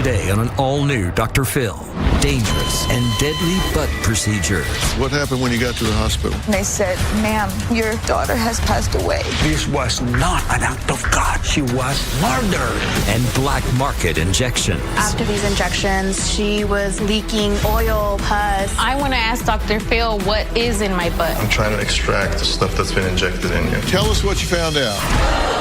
Today on an all-new Dr. Phil, dangerous and deadly butt procedures. What happened when you got to the hospital? They said, ma'am, your daughter has passed away. This was not an act of God. She was murdered. And black market injections. After these injections, she was leaking oil, pus. I want to ask Dr. Phil what is in my butt. I'm trying to extract the stuff that's been injected in you. Tell us what you found out.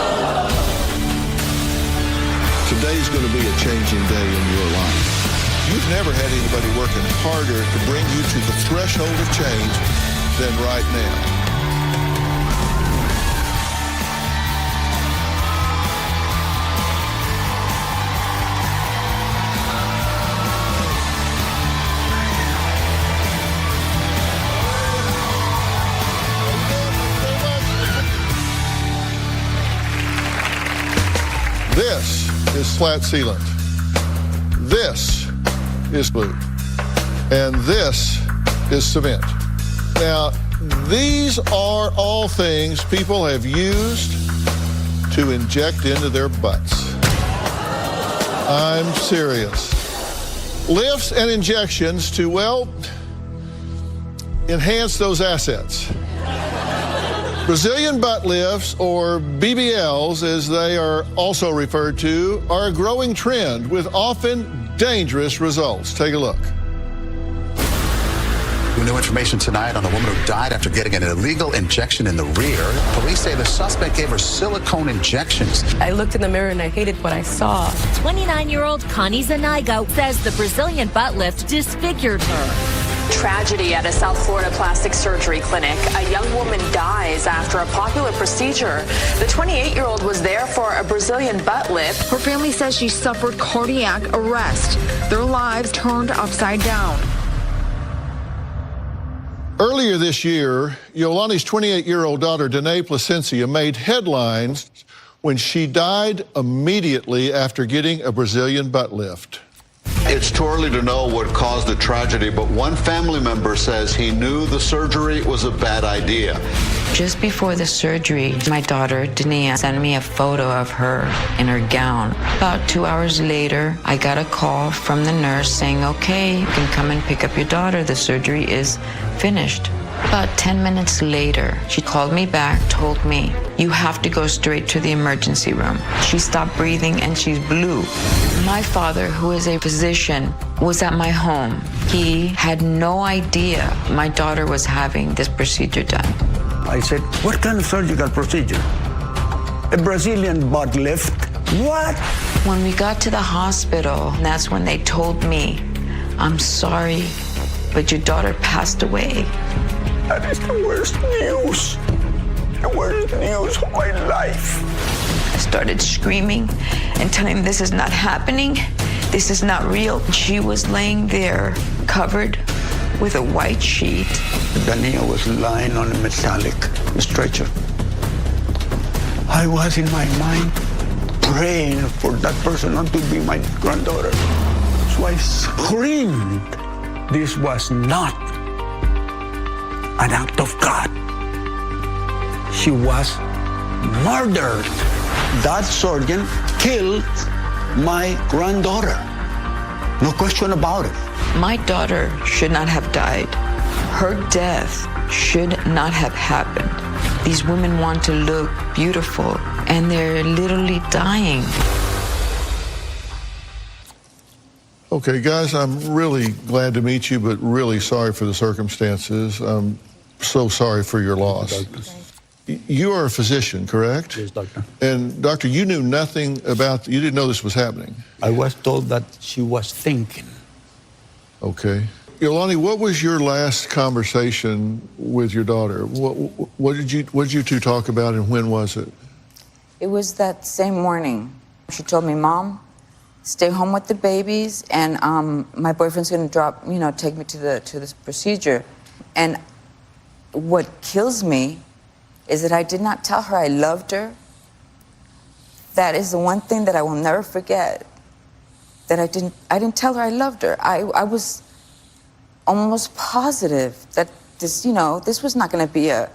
Today's going to be a changing day in your life. You've never had anybody working harder to bring you to the threshold of change than right now. This is flat sealant. This is glue. And this is cement. Now, these are all things people have used to inject into their butts. I'm serious. Lifts and injections to, well, enhance those assets. Brazilian butt lifts, or BBLs as they are also referred to, are a growing trend with often dangerous results. Take a look. New information tonight on a woman who died after getting an illegal injection in the rear. Police say the suspect gave her silicone injections. I looked in the mirror and I hated what I saw. 29-year-old Connie Zanigo says the Brazilian butt lift disfigured her. Tragedy at a South Florida plastic surgery clinic. A young woman dies after a popular procedure. The 28-year-old was there for a Brazilian butt lift. Her family says she suffered cardiac arrest. Their lives turned upside down. Earlier this year, Yolani's 28-year-old daughter, Danae Placencia, made headlines when she died immediately after getting a Brazilian butt lift. It's too early to know what caused the tragedy, but one family member says he knew the surgery was a bad idea. Just before the surgery, my daughter, Dania, sent me a photo of her in her gown. About 2 hours later, I got a call from the nurse saying, okay, you can come and pick up your daughter. The surgery is finished. About 10 minutes later, she called me back, told me, you have to go straight to the emergency room. She stopped breathing and she's blue. My father, who is a physician, was at my home. He had no idea my daughter was having this procedure done. I said, what kind of surgical procedure? A Brazilian butt lift? What? When we got to the hospital, that's when they told me, I'm sorry, but your daughter passed away. That is the worst news. The worst news of my life. I started screaming and telling him this is not happening. This is not real. She was laying there covered with a white sheet. Dania was lying on a metallic stretcher. I was in my mind praying for that person not to be my granddaughter. So I screamed. This was not an act of God. She was murdered. That surgeon killed my granddaughter. No question about it. My daughter should not have died. Her death should not have happened. These women want to look beautiful, and they're literally dying. Okay, guys, I'm really glad to meet you, but really sorry for the circumstances. I'm so sorry for your loss. You are a physician, correct? Yes, doctor. And doctor, you knew nothing about, you didn't know this was happening. I was told that she was thinking. Okay. Yolani, what was your last conversation with your daughter? What did you two talk about, and when was it? It was that same morning. She told me, Mom, stay home with the babies, and my boyfriend's going to take me to this procedure. And what kills me is that I did not tell her I loved her. That is the one thing that I will never forget. That I didn't tell her I loved her. I was almost positive that this was not going to be a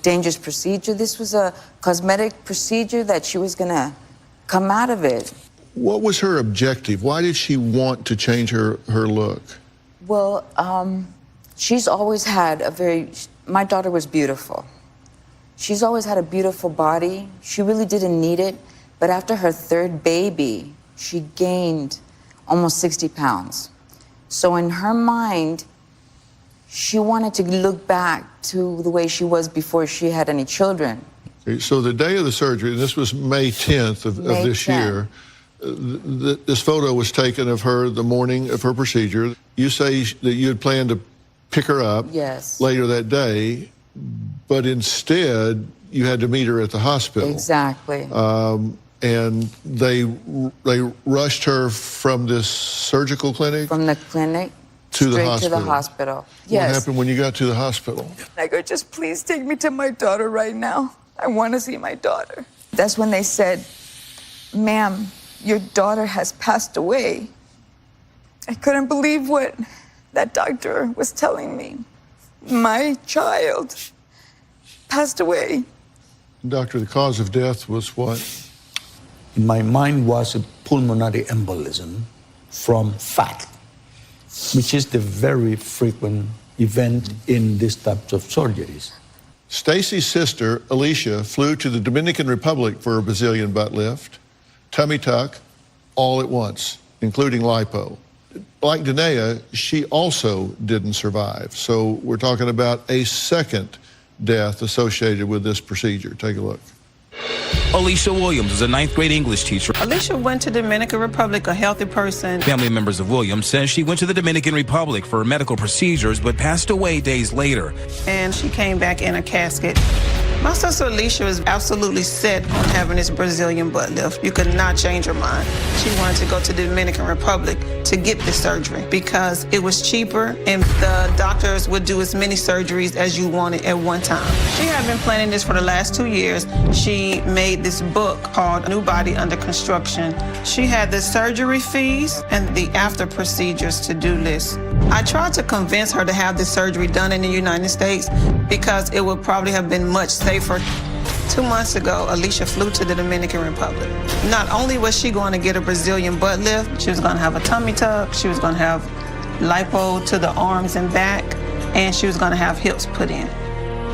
dangerous procedure. This was a cosmetic procedure that she was going to come out of it. What was her objective? Why did she want to change her look? Well, she's always had my daughter was beautiful. She's always had a beautiful body. She really didn't need it. But after her third baby, she gained almost 60 pounds. So in her mind, she wanted to look back to the way she was before she had any children. So the day of the surgery, and this was May 10th of this year, this photo was taken of her the morning of her procedure. You say that you had planned to pick her up later that day, but instead you had to meet her at the hospital. Exactly. And they rushed her from this surgical clinic? From the clinic to the hospital. Straight to the hospital. What happened when you got to the hospital? I go, just please take me to my daughter right now. I want to see my daughter. That's when they said, ma'am, your daughter has passed away. I couldn't believe what that doctor was telling me. My child passed away. Doctor, the cause of death was what? In my mind was a pulmonary embolism from fat, which is the very frequent event in these types of surgeries. Stacy's sister, Alicia, flew to the Dominican Republic for a Brazilian butt lift, tummy tuck, all at once, including lipo. Like Danae, she also didn't survive. So we're talking about a second death associated with this procedure. Take a look. Alicia Williams is a 9th grade English teacher. Alicia went to Dominican Republic, a healthy person. Family members of Williams says she went to the Dominican Republic for medical procedures but passed away days later. And she came back in a casket. My sister Alicia was absolutely set on having this Brazilian butt lift. You could not change her mind. She wanted to go to the Dominican Republic to get this surgery because it was cheaper and the doctors would do as many surgeries as you wanted at one time. She had been planning this for the last 2 years. She made this book called New Body Under Construction. She had the surgery fees and the after procedures to-do list. I tried to convince her to have this surgery done in the United States because it would probably have been much safer. 2 months ago, Alicia flew to the Dominican Republic. Not only was she going to get a Brazilian butt lift, she was going to have a tummy tuck, she was going to have lipo to the arms and back, and she was going to have hips put in.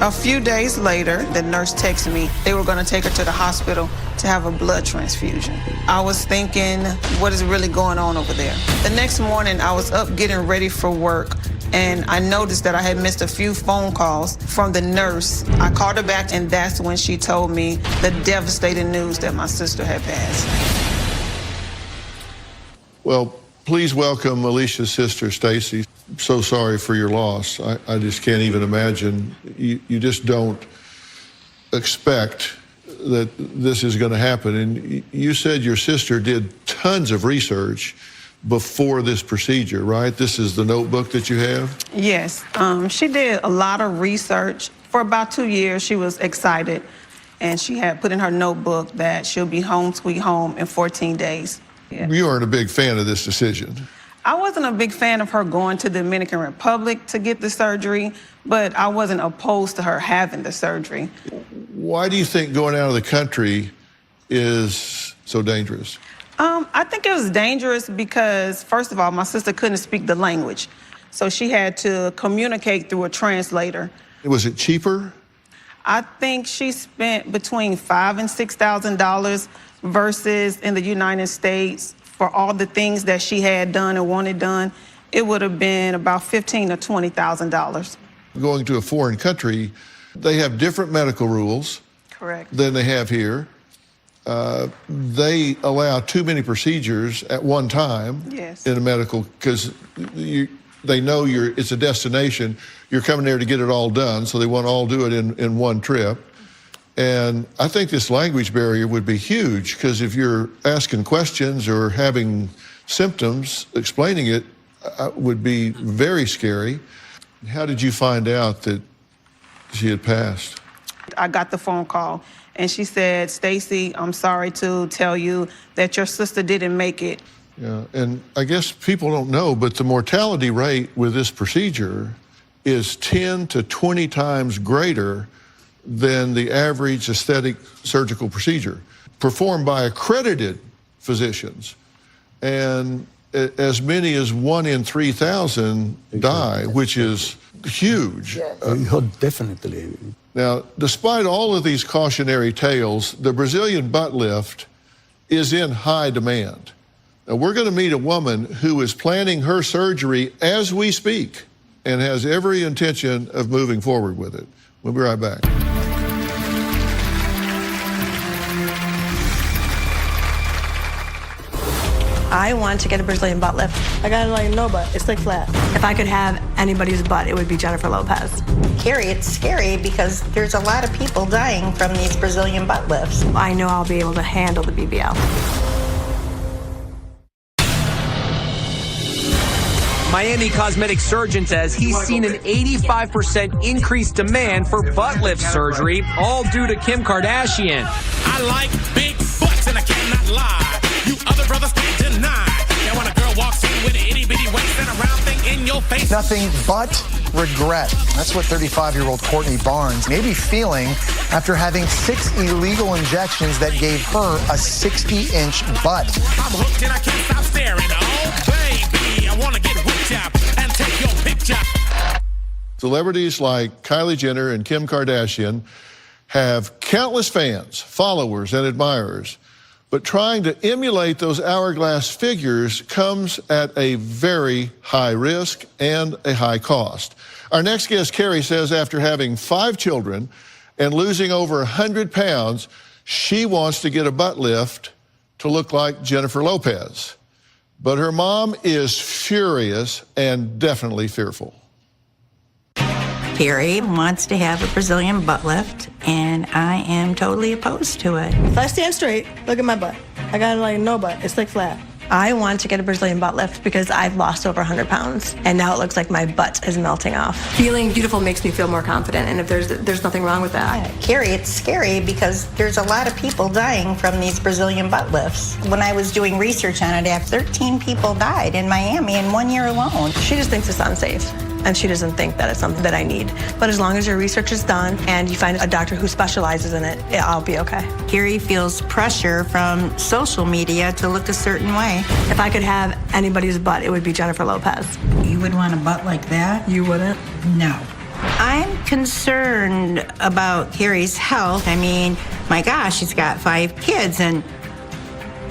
A few days later, the nurse texted me. They were going to take her to the hospital to have a blood transfusion. I was thinking, what is really going on over there? The next morning, I was up getting ready for work, and I noticed that I had missed a few phone calls from the nurse. I called her back, and that's when she told me the devastating news that my sister had passed. Well, please welcome Alicia's sister, Stacy. So sorry for your loss. I just can't even imagine. You just don't expect that this is going to happen. And you said your sister did tons of research before this procedure, right? This is the notebook that you have? Yes, she did a lot of research. For about 2 years, she was excited, and she had put in her notebook that she'll be home sweet home in 14 days. Yeah. You aren't a big fan of this decision. I wasn't a big fan of her going to the Dominican Republic to get the surgery, but I wasn't opposed to her having the surgery. Why do you think going out of the country is so dangerous? I think it was dangerous because, first of all, my sister couldn't speak the language, so she had to communicate through a translator. Was it cheaper? I think she spent between $5,000 and $6,000 versus in the United States, for all the things that she had done and wanted done, it would have been about $15,000 to $20,000. Going to a foreign country, they have different medical rules. Correct. Than they have here. They allow too many procedures at one time in a medical, because they know it's a destination. You're coming there to get it all done, so they want to all do it in one trip. And I think this language barrier would be huge, because if you're asking questions or having symptoms, explaining it would be very scary. How did you find out that she had passed? I got the phone call, and she said, Stacy, I'm sorry to tell you that your sister didn't make it. Yeah, and I guess people don't know, but the mortality rate with this procedure is 10 to 20 times greater than the average aesthetic surgical procedure performed by accredited physicians. And as many as 1 in 3,000 die, which is huge. Definitely. Now, despite all of these cautionary tales, the Brazilian butt lift is in high demand. Now, we're going to meet a woman who is planning her surgery as we speak and has every intention of moving forward with it. We'll be right back. I want to get a Brazilian butt lift. I got like no butt. It's like flat. If I could have anybody's butt, it would be Jennifer Lopez. Carrie, it's scary because there's a lot of people dying from these Brazilian butt lifts. I know I'll be able to handle the BBL. Miami cosmetic surgeon says he's seen an 85% increased demand for butt lift surgery, all due to Kim Kardashian. I like big butts and I cannot lie. You other brothers can't deny. Now when a girl walks in with an itty bitty waist and a round thing in your face. Nothing but regret. That's what 35-year-old Courtney Barnes may be feeling after having 6 illegal injections that gave her a 60-inch butt. I'm hooked and I can't stop staring. Oh, baby, I want to get whipped up and take your picture. Celebrities like Kylie Jenner and Kim Kardashian have countless fans, followers, and admirers. But trying to emulate those hourglass figures comes at a very high risk and a high cost. Our next guest, Carrie, says after having 5 children and losing over 100 pounds, she wants to get a butt lift to look like Jennifer Lopez. But her mom is furious and definitely fearful. Carrie wants to have a Brazilian butt lift, and I am totally opposed to it. If I stand straight, look at my butt. I got like no butt. It's like flat. I want to get a Brazilian butt lift because I've lost over 100 pounds, and now it looks like my butt is melting off. Feeling beautiful makes me feel more confident, and if there's nothing wrong with that. Yeah, Carrie, it's scary because there's a lot of people dying from these Brazilian butt lifts. When I was doing research on it, 13 people died in Miami in 1 year alone. She just thinks it's unsafe, and she doesn't think that it's something that I need. But as long as your research is done and you find a doctor who specializes in it, I'll be okay. Carrie feels pressure from social media to look a certain way. If I could have anybody's butt, it would be Jennifer Lopez. You would want a butt like that? You wouldn't? No. I'm concerned about Carrie's health. I mean, my gosh, she's got 5 kids, and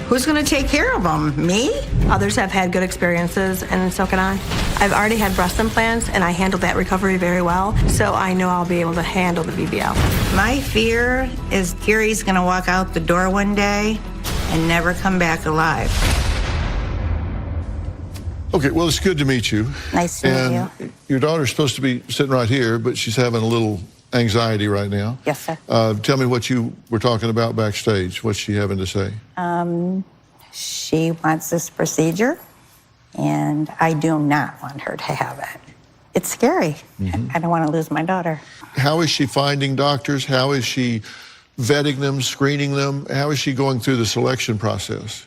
who's going to take care of them? Me? Others have had good experiences, and so can I. I've already had breast implants, and I handled that recovery very well, so I know I'll be able to handle the BBL. My fear is Carrie's going to walk out the door one day and never come back alive. Okay, well, it's good to meet you. Nice to meet you. Your daughter's supposed to be sitting right here, but she's having a little anxiety right now. Yes, sir. Tell me what you were talking about backstage. What's she having to say? She wants this procedure, and I do not want her to have it. It's scary. I don't want to lose my daughter. How is she finding doctors? How is she vetting them, screening them? How is she going through the selection process?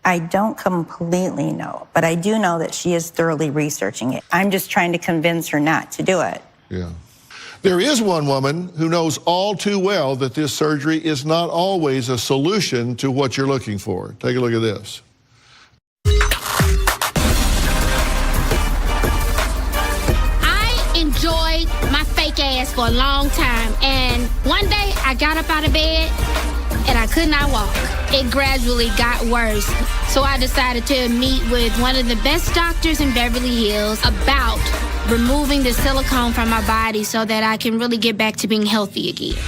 I don't completely know, but I do know that she is thoroughly researching it. I'm just trying to convince her not to do it. Yeah. There is one woman who knows all too well that this surgery is not always a solution to what you're looking for. Take a look at this. I enjoyed my fake ass for a long time, and one day I got up out of bed and I could not walk. It gradually got worse, so I decided to meet with one of the best doctors in Beverly Hills about removing the silicone from my body so that I can really get back to being healthy again.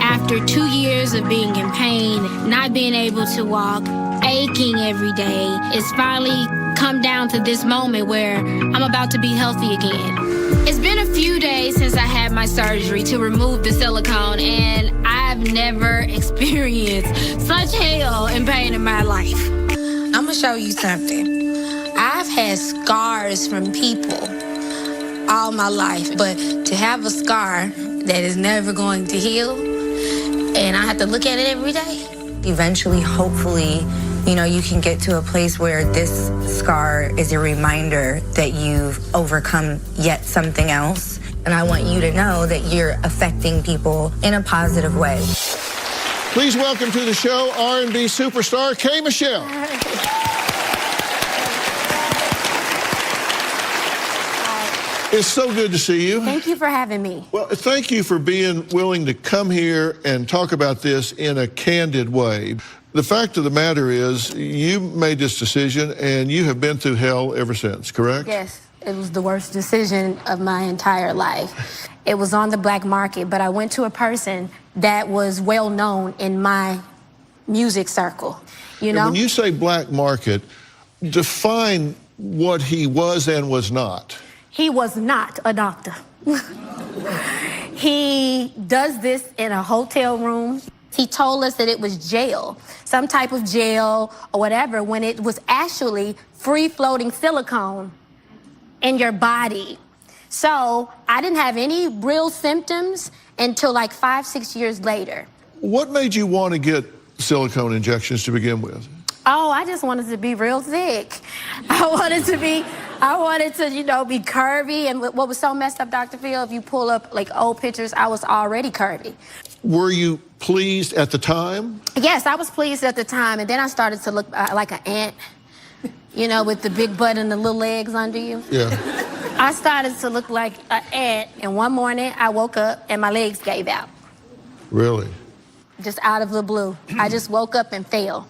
After 2 years of being in pain, not being able to walk, aching every day, it's finally come down to this moment where I'm about to be healthy again. It's been a few days since I had my surgery to remove the silicone, and I've never experienced such hell and pain in my life. I'm gonna show you something. I've had scars from people all my life, but to have a scar that is never going to heal, and I have to look at it every day. Eventually, hopefully, you can get to a place where this scar is a reminder that you've overcome yet something else. And I want you to know that you're affecting people in a positive way. Please welcome to the show R&B superstar K. Michelle. It's so good to see you. Thank you for having me. Well, thank you for being willing to come here and talk about this in a candid way. The fact of the matter is, you made this decision and you have been through hell ever since, correct? Yes, it was the worst decision of my entire life. It was on the black market, but I went to a person that was well known in my music circle, you know? And when you say black market, define what he was and was not. He was not a doctor. He does this in a hotel room. He told us that it was jail, some type of jail or whatever, when it was actually free-floating silicone in your body. So I didn't have any real symptoms until like 5-6 years later. What made you want to get silicone injections to begin with? Oh, I just wanted to be real thick. I wanted to, you know, be curvy. And what was so messed up, Dr. Phil, if you pull up like old pictures, I was already curvy. Were you pleased at the time? Yes, I was pleased at the time. And then I started to look like an ant, you know, with the big butt and the little legs under you. Yeah. I started to look like an ant. And one morning I woke up and my legs gave out. Really? Just out of the blue. I just woke up and fell.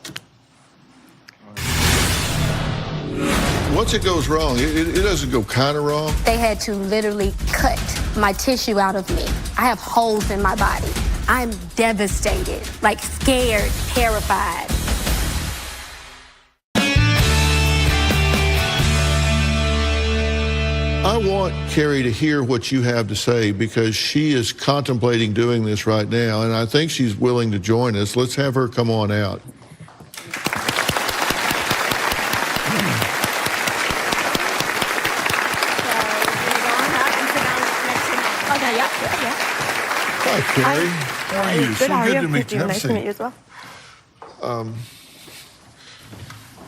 Once it goes wrong, it doesn't go kind of wrong. They had to literally cut my tissue out of me. I have holes in my body. I'm devastated, like scared, terrified. I want Carrie to hear what you have to say because she is contemplating doing this right now, and I think she's willing to join us. Let's have her come on out. Hi, Carrie. How are you? Good, So how are good you? to meet you. Have a Nice to seat. meet you as well.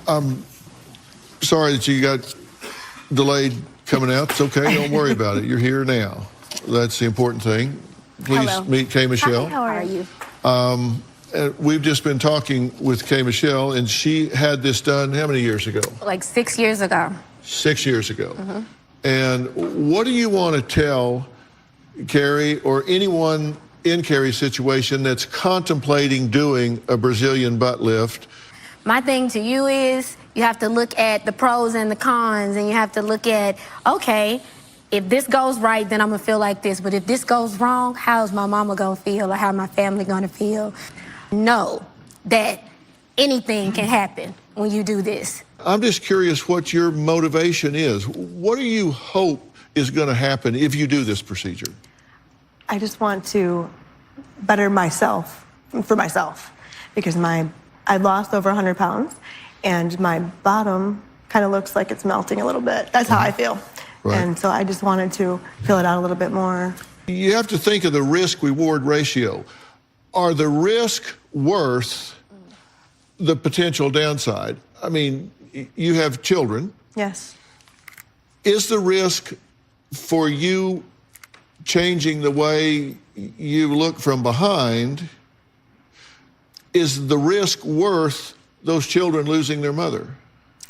I'm sorry that you got delayed coming out. It's okay. Don't worry about it. You're here now. That's the important thing. Please Hello. meet K. Michelle. Hi, how are you? We've just been talking with K. Michelle, and she had this done how many years ago? Like 6 years ago. 6 years ago. Mm-hmm. And what do you want to tell Carrie or anyone in Carrie's situation that's contemplating doing a Brazilian butt lift? My thing to you is you have to look at the pros and the cons, and you have to look at, okay, if this goes right, then I'm gonna feel like this. But if this goes wrong, how's my mama gonna feel or how my family gonna feel? Know that anything can happen when you do this. I'm just curious what your motivation is. What do you hope is gonna happen if you do this procedure? I just want to better myself, for myself, because I lost over 100 pounds, and my bottom kind of looks like it's melting a little bit. That's how I feel. Right. And so I just wanted to fill it out a little bit more. You have to think of the risk-reward ratio. Are the risk worth the potential downside? I mean, you have children. Yes. Is the risk for you changing the way you look from behind, is the risk worth those children losing their mother?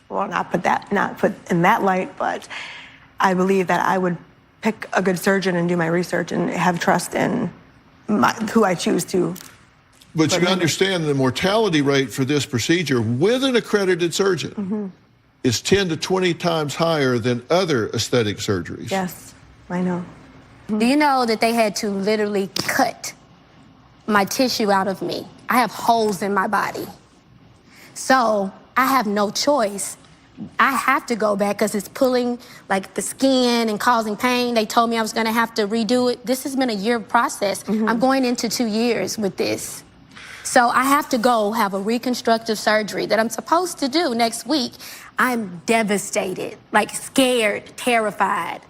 Well, not put in that light, but I believe that I would pick a good surgeon and do my research and have trust in who I choose to. But you understand the mortality rate for this procedure with an accredited surgeon is 10 to 20 times higher than other aesthetic surgeries. Yes, I know. Do you know that they had to literally cut my tissue out of me? I have holes in my body. So I have no choice. I have to go back because it's pulling like the skin and causing pain. They told me I was gonna have to redo it. This has been a year process. I'm going into 2 years with this. So I have to go have a reconstructive surgery that I'm supposed to do next week. I'm devastated, like scared, terrified.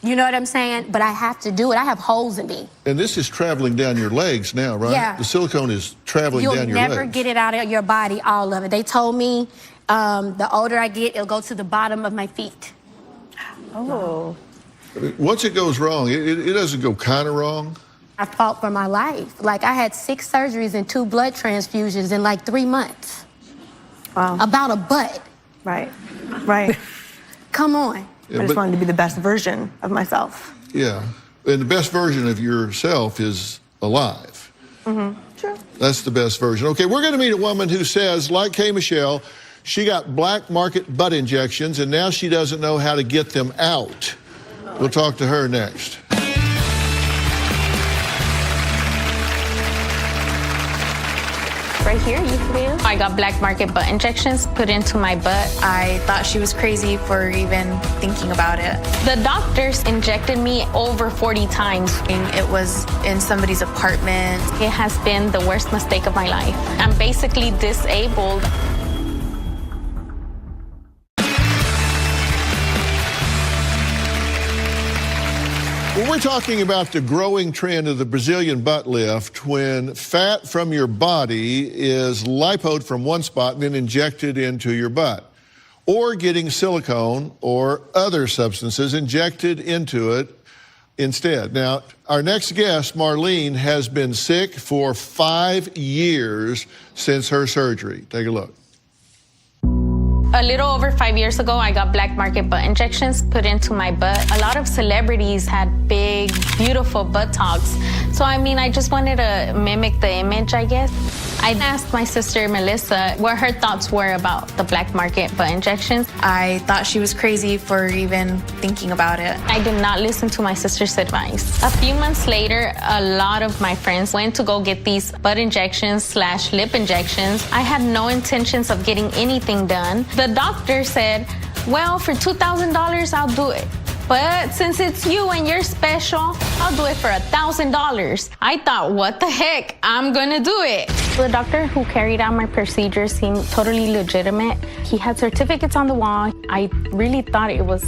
You know what I'm saying? But I have to do it. I have holes in me. And this is traveling down your legs now, right? Yeah. The silicone is traveling down your legs. You'll never get it out of your body, all of it. They told me the older I get, it'll go to the bottom of my feet. Oh. Once it goes wrong, it doesn't go kind of wrong. I fought for my life. Like, I had 6 surgeries and 2 blood transfusions in like 3 months. Wow. About a butt. Right. Right. Come on. Yeah, I just wanted to be the best version of myself. Yeah. And the best version of yourself is alive. Mm-hmm. Sure. That's the best version. Okay, we're going to meet a woman who says, like Kay Michelle, she got black market butt injections and now she doesn't know how to get them out. We'll talk to her next. Right here, you feel? I got black market butt injections put into my butt. I thought she was crazy for even thinking about it. The doctors injected me over 40 times. It was in somebody's apartment. It has been the worst mistake of my life. I'm basically disabled. Well, we're talking about the growing trend of the Brazilian butt lift when fat from your body is lipoed from one spot and then injected into your butt, or getting silicone or other substances injected into it instead. Now, our next guest, Marlene, has been sick for 5 years since her surgery. Take a look. A little over 5 years ago, I got black market butt injections put into my butt. A lot of celebrities had big, beautiful buttocks. So, I mean, I just wanted to mimic the image, I guess. I asked my sister, Melissa, what her thoughts were about the black market butt injections. I thought she was crazy for even thinking about it. I did not listen to my sister's advice. A few months later, a lot of my friends went to go get these butt injections / lip injections. I had no intentions of getting anything done. The doctor said, well, for $2,000, I'll do it. But since it's you and you're special, I'll do it for $1,000. I thought, what the heck? I'm gonna do it. The doctor who carried out my procedure seemed totally legitimate. He had certificates on the wall. I really thought it was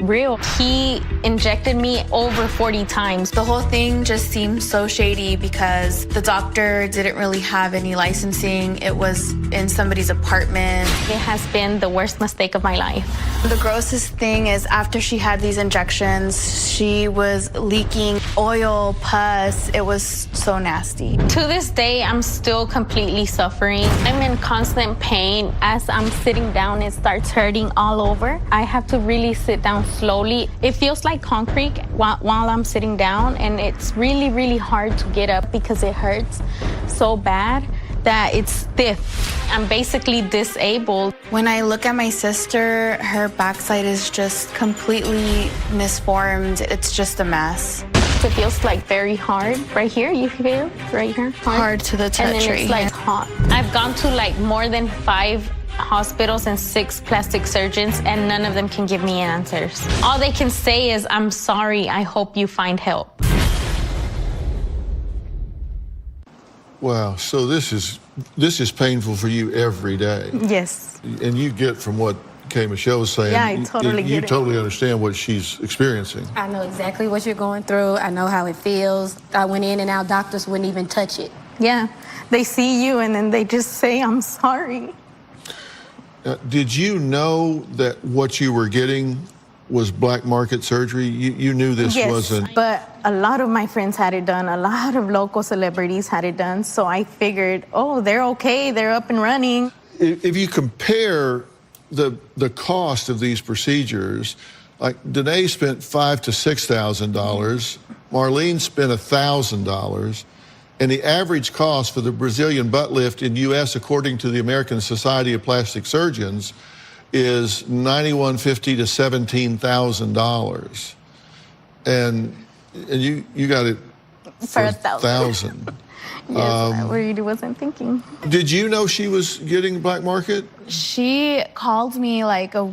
real. He injected me over 40 times. The whole thing just seemed so shady because the doctor didn't really have any licensing. It was in somebody's apartment. It has been the worst mistake of my life. The grossest thing is after she had these injections, she was leaking oil, pus. It was so nasty. To this day, I'm still completely suffering. I'm in constant pain. As I'm sitting down, it starts hurting all over. I have to really sit down slowly. It feels like concrete while I'm sitting down, and it's really, really hard to get up because it hurts so bad that it's stiff. I'm basically disabled. When I look at my sister, her backside is just completely misformed. It's just a mess. It feels like very hard. Right here, you feel? Right here? Hard to the touch. And then right it's like here. hot. I've gone to like more than 5 hospitals and 6 plastic surgeons, and none of them can give me answers. All they can say is, I'm sorry, I hope you find help. Wow, so this is painful for you every day. Yes. And you get from what Kay Michelle was saying. Yeah, I totally you get it. totally understand what she's experiencing. I know exactly what you're going through. I know how it feels. I went in and out, doctors wouldn't even touch it. Yeah, they see you and then they just say, I'm sorry. Did you know that what you were getting was black market surgery? You knew this wasn't... But a lot of my friends had it done. A lot of local celebrities had it done. So I figured, oh, they're okay. They're up and running. If you compare the cost of these procedures, like Danae spent $5,000 to $6,000, Marlene spent $1,000, and the average cost for the Brazilian butt lift in U.S., according to the American Society of Plastic Surgeons, is $9,150 to $17,000, and you got it For $1,000. Yes, I really wasn't thinking. Did you know she was getting black market? She called me like a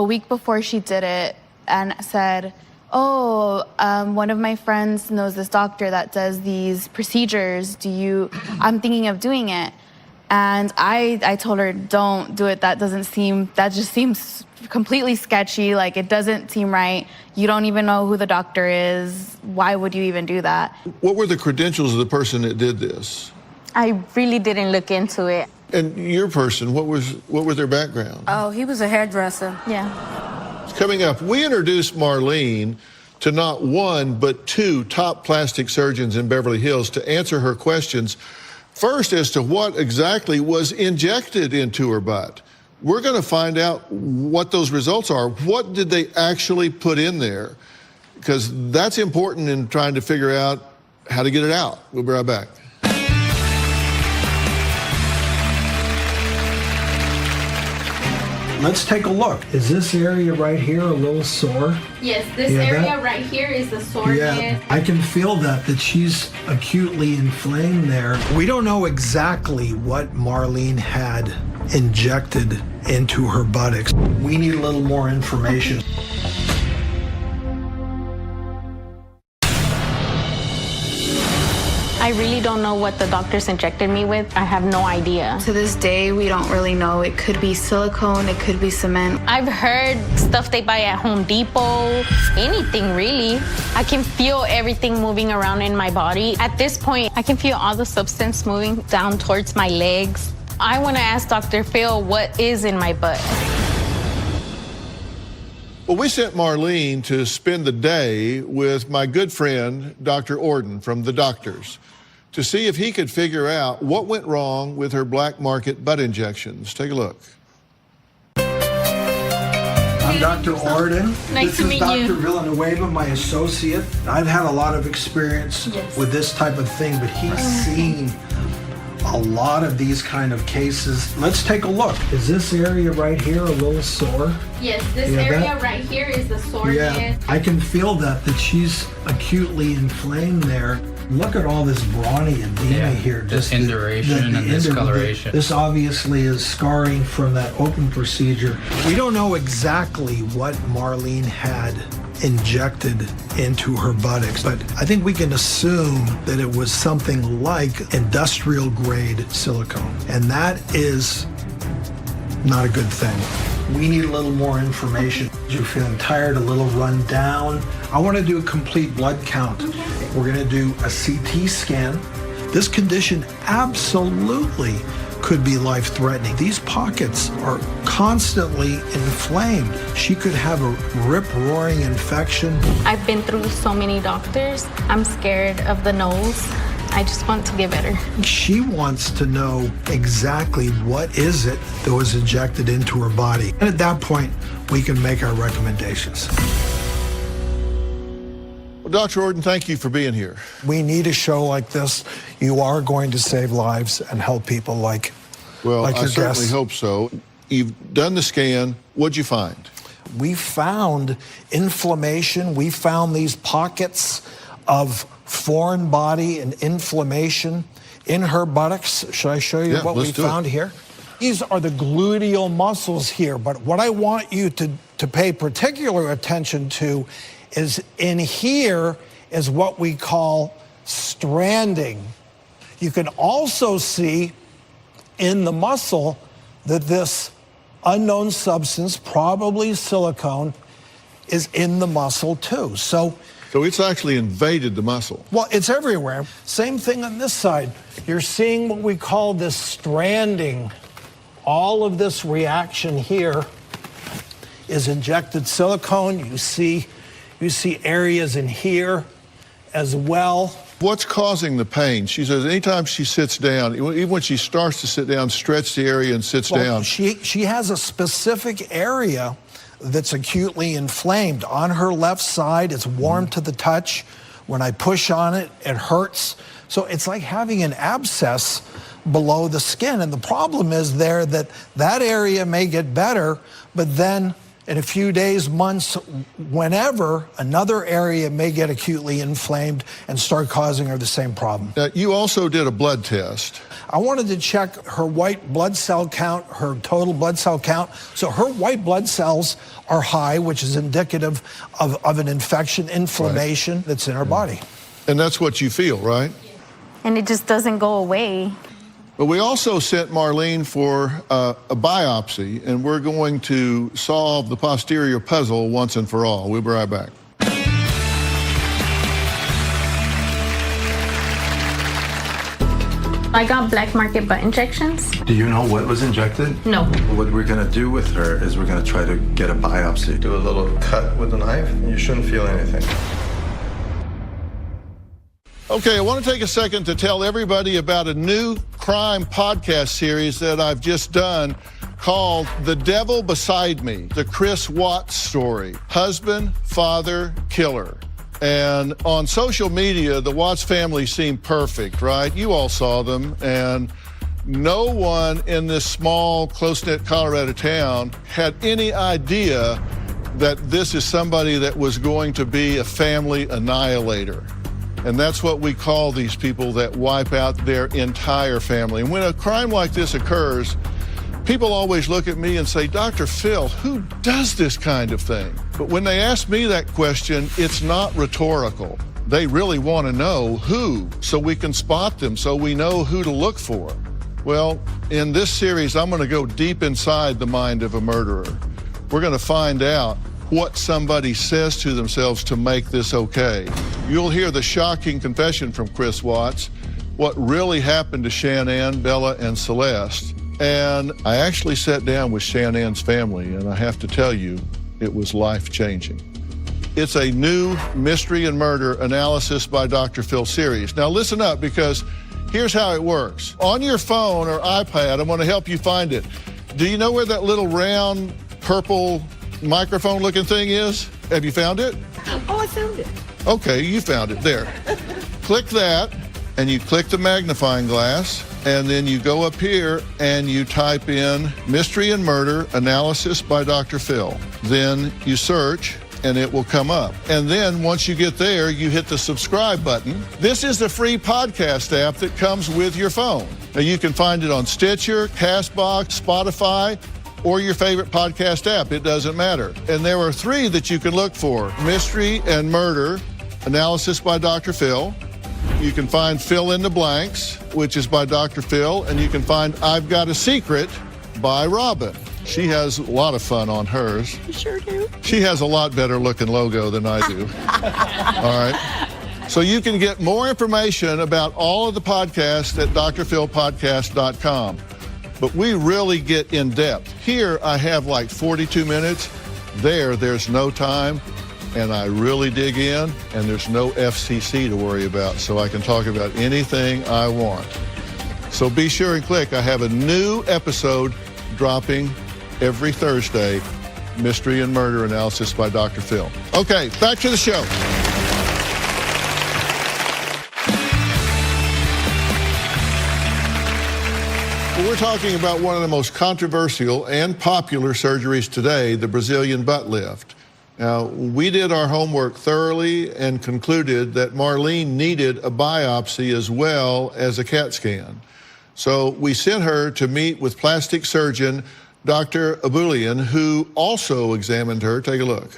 week before she did it and said, oh, one of my friends knows this doctor that does these procedures. I'm thinking of doing it. And I told her, don't do it. That just seems completely sketchy. Like, it doesn't seem right. You don't even know who the doctor is. Why would you even do that? What were the credentials of the person that did this? I really didn't look into it. And your person, what was their background? Oh, he was a hairdresser. Yeah. Coming up, we introduced Marlene to not one, but two top plastic surgeons in Beverly Hills to answer her questions. First, as to what exactly was injected into her butt. We're going to find out what those results are. What did they actually put in there? Because that's important in trying to figure out how to get it out. We'll be right back. Let's take a look. Is this area right here a little sore? Yes, this area right here is the soreness. Yeah, I can feel that she's acutely inflamed there. We don't know exactly what Marlene had injected into her buttocks. We need a little more information. I really don't know what the doctors injected me with. I have no idea. To this day, we don't really know. It could be silicone, it could be cement. I've heard stuff they buy at Home Depot, anything really. I can feel everything moving around in my body. At this point, I can feel all the substance moving down towards my legs. I want to ask Dr. Phil what is in my butt. Well, we sent Marlene to spend the day with my good friend, Dr. Orden from The Doctors, to see if he could figure out what went wrong with her black market butt injections. Take a look. I'm Dr. Orden. Nice to meet you. This is Dr. Villanueva, my associate. I've had a lot of experience with this type of thing, but he's seen a lot of these kind of cases. Let's take a look. Is this area right here a little sore? Yes, this area right here is the soreness. Yeah, I can feel that she's acutely inflamed there. Look at all this brawny edema here. This induration and discoloration. This obviously is scarring from that open procedure. We don't know exactly what Marlene had injected into her buttocks, but I think we can assume that it was something like industrial grade silicone, and that is not a good thing. We need a little more information. You're feeling tired, a little run down. I want to do a complete blood count. We're going to do a CT scan. This condition absolutely could be life-threatening. These pockets are constantly inflamed. She could have a rip-roaring infection. I've been through so many doctors. I'm scared of the nose. I just want to get better. She wants to know exactly what is it that was injected into her body. And at that point, we can make our recommendations. Well, Dr. Orden, thank you for being here. We need a show like this. You are going to save lives and help people like your guests. I certainly hope so. You've done the scan. What'd you find? We found inflammation. We found these pockets of foreign body and inflammation in her buttocks. Should I show you what we found here? These are the gluteal muscles here, but what I want you to pay particular attention to is in here is what we call stranding. You can also see in the muscle that this unknown substance, probably silicone, is in the muscle too. So it's actually invaded the muscle. Well, it's everywhere. Same thing on this side. You're seeing what we call this stranding. All of this reaction here is injected silicone. You see areas in here as well. What's causing the pain? She says anytime she sits down, even when she starts to sit down, stretch the area and sits down. She has a specific area that's acutely inflamed. On her left side, it's warm to the touch. When I push on it, it hurts. So it's like having an abscess below the skin. And the problem is there that area may get better, but then in a few days, months, whenever, another area may get acutely inflamed and start causing her the same problem. Now, you also did a blood test. I wanted to check her white blood cell count, her total blood cell count. So her white blood cells are high, which is indicative of an infection, inflammation that's in her body. And that's what you feel, right? And it just doesn't go away. But we also sent Marlene for a biopsy, and we're going to solve the posterior puzzle once and for all. We'll be right back. I got black market butt injections. Do you know what was injected? No. What we're gonna do with her is we're gonna try to get a biopsy. Do a little cut with a knife. You shouldn't feel anything. Okay, I want to take a second to tell everybody about a new crime podcast series that I've just done called The Devil Beside Me, the Chris Watts story. Husband, father, killer. And on social media, the Watts family seemed perfect, right? You all saw them. And no one in this small, close-knit Colorado town had any idea that this is somebody that was going to be a family annihilator. And that's what we call these people that wipe out their entire family. And when a crime like this occurs, people always look at me and say, Dr. Phil, who does this kind of thing? But when they ask me that question, it's not rhetorical. They really want to know who, so we can spot them, so we know who to look for. Well, in this series, I'm going to go deep inside the mind of a murderer. We're going to find out what somebody says to themselves to make this okay. You'll hear the shocking confession from Chris Watts, what really happened to Shanann, Bella, and Celeste. And I actually sat down with Shanann's family, and I have to tell you, it was life-changing. It's a new mystery and murder analysis by Dr. Phil series. Now listen up, because here's how it works. On your phone or iPad, I'm going to help you find it. Do you know where that little round purple microphone-looking thing is? Have you found it? Oh, I found it. Okay, you found it. There. Click that, and you click the magnifying glass, and then you go up here and you type in Mystery and Murder Analysis by Dr. Phil. Then you search, and it will come up. And then once you get there, you hit the subscribe button. This is the free podcast app that comes with your phone. Now you can find it on Stitcher, CastBox, Spotify, or your favorite podcast app. It doesn't matter. And there are 3 that you can look for. Mystery and Murder Analysis by Dr. Phil. You can find Fill in the Blanks, which is by Dr. Phil, and you can find I've Got a Secret by Robin. She has a lot of fun on hers. You sure do. She has a lot better looking logo than I do. All right. So you can get more information about all of the podcasts at drphilpodcast.com. But we really get in depth. Here I have like 42 minutes. There's no time. And I really dig in, and there's no FCC to worry about, so I can talk about anything I want. So be sure and click. I have a new episode dropping every Thursday, Mystery and Murder Analysis by Dr. Phil. Okay, back to the show. Well, we're talking about one of the most controversial and popular surgeries today, the Brazilian butt lift. Now, we did our homework thoroughly and concluded that Marlene needed a biopsy as well as a CAT scan. So we sent her to meet with plastic surgeon Dr. Abulian, who also examined her. Take a look.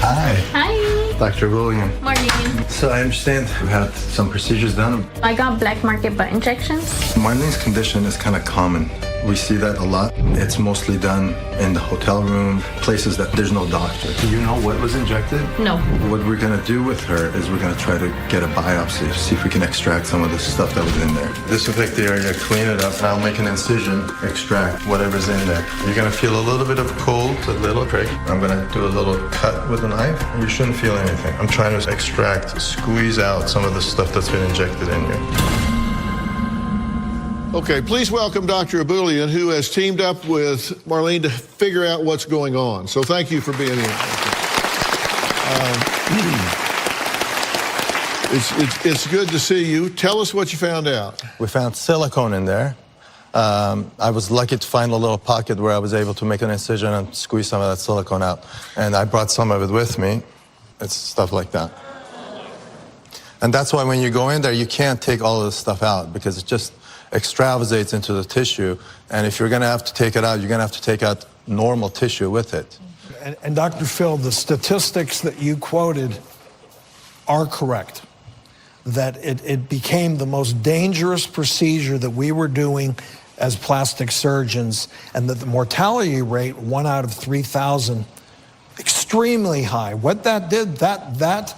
Hi. Hi. Dr. William. Marlene. So I understand you had some procedures done. I got black market butt injections. Marlene's condition is kind of common. We see that a lot. It's mostly done in the hotel room, places that there's no doctor. Do you know what was injected? No. What we're gonna do with her is we're gonna try to get a biopsy, see if we can extract some of the stuff that was in there. Disinfect the area, clean it up, and I'll make an incision, extract whatever's in there. You're gonna feel a little bit of cold, a little prick. I'm gonna do a little cut with a knife. You shouldn't feel anything. I'm trying to extract, squeeze out some of the stuff that's been injected in you. Okay, please welcome Dr. Abulian, who has teamed up with Marlene to figure out what's going on. So thank you for being here. It's good to see you. Tell us what you found out. We found silicone in there. I was lucky to find a little pocket where I was able to make an incision and squeeze some of that silicone out. And I brought some of it with me. It's stuff like that. And that's why when you go in there, you can't take all of this stuff out because it just extravasates into the tissue. And if you're going to have to take it out, you're going to have to take out normal tissue with it. And Dr. Phil, the statistics that you quoted are correct. That it became the most dangerous procedure that we were doing as plastic surgeons, and that the mortality rate, 1 out of 3,000, extremely high. What that did, that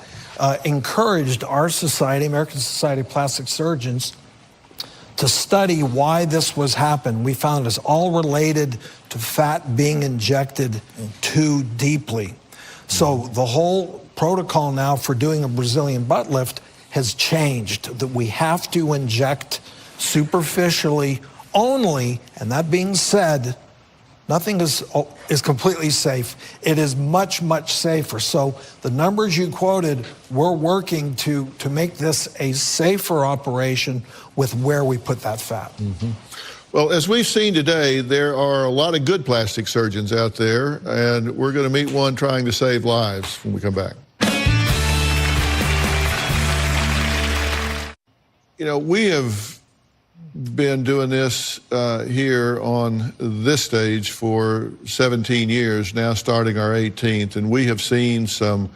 encouraged our society, American Society of Plastic Surgeons, to study why this was happening. We found it's all related to fat being injected too deeply. So the whole protocol now for doing a Brazilian butt lift has changed, that we have to inject superficially only, and that being said, nothing is completely safe. It is much, much safer. So the numbers you quoted, we're working to make this a safer operation with where we put that fat. Well, as we've seen today, there are a lot of good plastic surgeons out there, and we're going to meet one trying to save lives when we come back. You know, we have been doing this here on this stage for 17 years, now starting our 18th, and we have seen some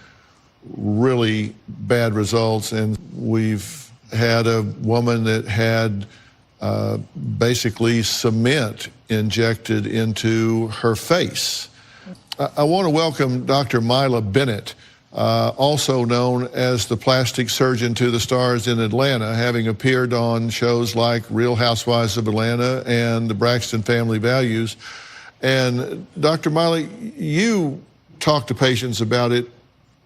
really bad results. And we've had a woman that had basically cement injected into her face. I want to welcome Dr. Mila Bennett, also known as the plastic surgeon to the stars in Atlanta, having appeared on shows like Real Housewives of Atlanta and the Braxton Family Values. And Dr. Mila, you talk to patients about it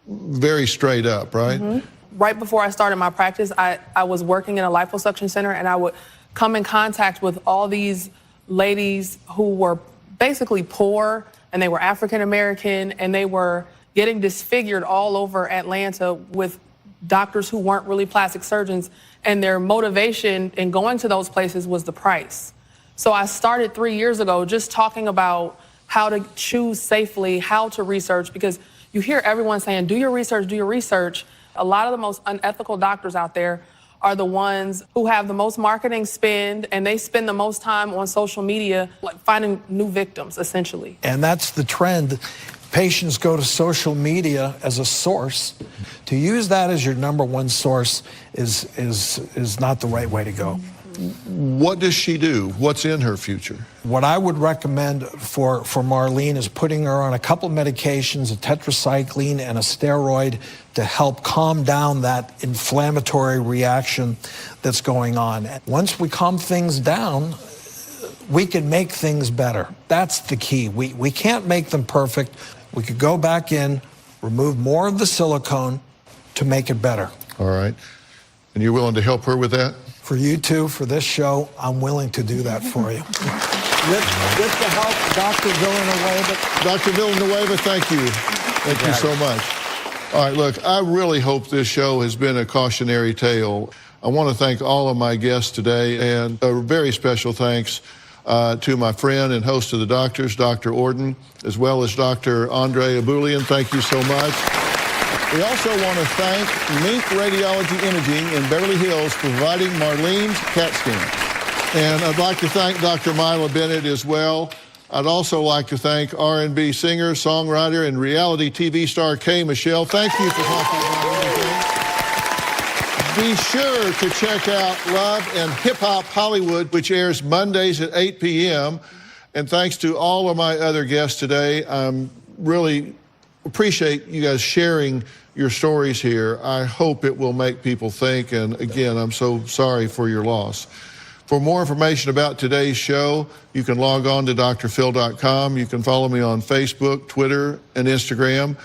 very straight up, right? Right before I started my practice, I was working in a liposuction center, and I would come in contact with all these ladies who were basically poor, and they were African American, and they were getting disfigured all over Atlanta with doctors who weren't really plastic surgeons, and their motivation in going to those places was the price. So I started 3 years ago just talking about how to choose safely, how to research, because you hear everyone saying, do your research, do your research. A lot of the most unethical doctors out there are the ones who have the most marketing spend, and they spend the most time on social media, like finding new victims, essentially. And that's the trend. Patients go to social media as a source. To use that as your number one source is not the right way to go. What does she do? What's in her future? What I would recommend for Marlene is putting her on a couple medications, a tetracycline and a steroid, to help calm down that inflammatory reaction that's going on. Once we calm things down, we can make things better. That's the key. We can't make them perfect. We could go back in, remove more of the silicone to make it better. All right. And you're willing to help her with that? For you two, for this show, I'm willing to do that for you. With the help of Dr. Villanueva. Dr. Villanueva, thank you. Thank you so much. All right, look, I really hope this show has been a cautionary tale. I want to thank all of my guests today, and a very special thanks to my friend and host of the doctors, Dr. Orden, as well as Dr. Andre Aboulian. Thank you so much. We also want to thank Mink Radiology Imaging in Beverly Hills for providing Marlene's CAT scan. And I'd like to thank Dr. Mila Bennett as well. I'd also like to thank R&B singer, songwriter, and reality TV star Kay Michelle. Thank you for talking about everything. Be sure to check out Love and Hip Hop Hollywood, which airs Mondays at 8 p.m. And thanks to all of my other guests today. I'm really appreciate you guys sharing your stories here. I hope it will make people think, and again, I'm so sorry for your loss. For more information about today's show, you can log on to drphil.com. You can follow me on Facebook, Twitter, and Instagram.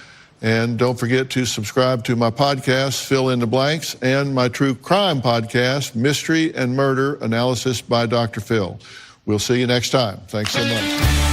And don't forget to subscribe to my podcast, Fill in the Blanks, and my true crime podcast, Mystery and Murder Analysis by Dr. Phil. We'll see you next time. Thanks so much.